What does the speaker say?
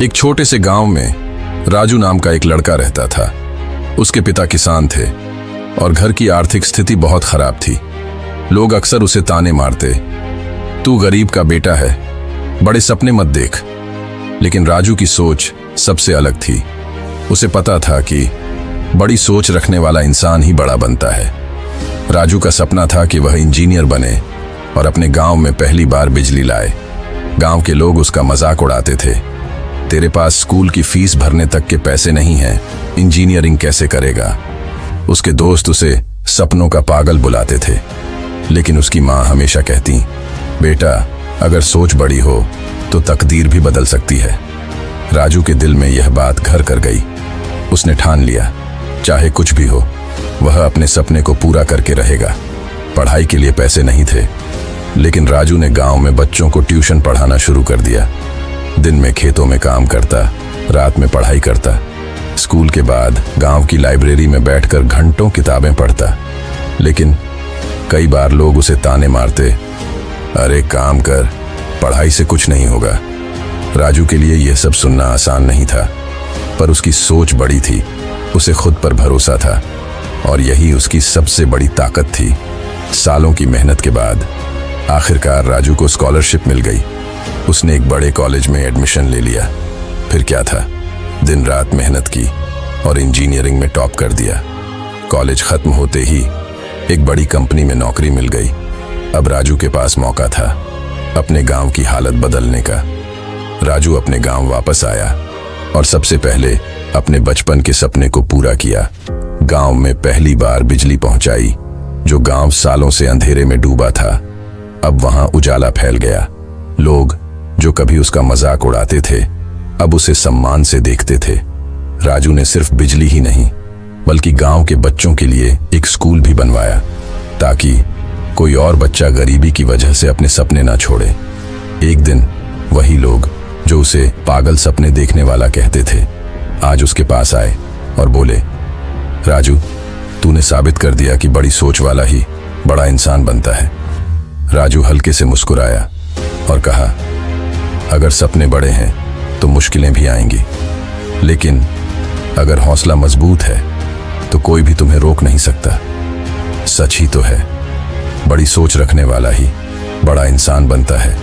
एक छोटे से गांव में राजू नाम का एक लड़का रहता था। उसके पिता किसान थे और घर की आर्थिक स्थिति बहुत खराब थी। लोग अक्सर उसे ताने मारते, तू गरीब का बेटा है, बड़े सपने मत देख। लेकिन राजू की सोच सबसे अलग थी। उसे पता था कि बड़ी सोच रखने वाला इंसान ही बड़ा बनता है। राजू का सपना था कि वह इंजीनियर बने और अपने गांव में पहली बार बिजली लाए। गांव के लोग उसका मजाक उड़ाते थे, तेरे पास स्कूल की फीस भरने तक के पैसे नहीं हैं, इंजीनियरिंग कैसे करेगा। उसके दोस्त उसे सपनों का पागल बुलाते थे। लेकिन उसकी माँ हमेशा कहती, बेटा अगर सोच बड़ी हो तो तकदीर भी बदल सकती है। राजू के दिल में यह बात घर कर गई। उसने ठान लिया, चाहे कुछ भी हो वह अपने सपने को पूरा करके रहेगा। पढ़ाई के लिए पैसे नहीं थे, लेकिन राजू ने गांव में बच्चों को ट्यूशन पढ़ाना शुरू कर दिया। दिन में खेतों में काम करता, रात में पढ़ाई करता। स्कूल के बाद गांव की लाइब्रेरी में बैठकर घंटों किताबें पढ़ता। लेकिन कई बार लोग उसे ताने मारते, अरे काम कर, पढ़ाई से कुछ नहीं होगा। राजू के लिए यह सब सुनना आसान नहीं था, पर उसकी सोच बड़ी थी, उसे खुद पर भरोसा था और यही उसकी सबसे बड़ी ताकत थी। सालों की मेहनत के बाद आखिरकार राजू को स्कॉलरशिप मिल गई। उसने एक बड़े कॉलेज में एडमिशन ले लिया। फिर क्या था, दिन रात मेहनत की और इंजीनियरिंग में टॉप कर दिया। कॉलेज खत्म होते ही एक बड़ी कंपनी में नौकरी मिल गई। अब राजू के पास मौका था अपने गांव की हालत बदलने का। राजू अपने गांव वापस आया और सबसे पहले अपने बचपन के सपने को पूरा किया। गांव में पहली बार बिजली पहुंचाई। जो गांव सालों से अंधेरे में डूबा था, अब वहां उजाला फैल गया। लोग जो कभी उसका मजाक उड़ाते थे, अब उसे सम्मान से देखते थे। राजू ने सिर्फ बिजली ही नहीं, बल्कि गांव के बच्चों के लिए एक स्कूल भी बनवाया, ताकि कोई और बच्चा गरीबी की वजह से अपने सपने ना छोड़े। एक दिन वही लोग जो उसे पागल सपने देखने वाला कहते थे, आज उसके पास आए और बोले, राजू तूने साबित कर दिया कि बड़ी सोच वाला ही बड़ा इंसान बनता है। राजू हल्के से मुस्कुराया और कहा, अगर सपने बड़े हैं तो मुश्किलें भी आएंगी, लेकिन अगर हौसला मजबूत है तो कोई भी तुम्हें रोक नहीं सकता। सच ही तो है, बड़ी सोच रखने वाला ही बड़ा इंसान बनता है।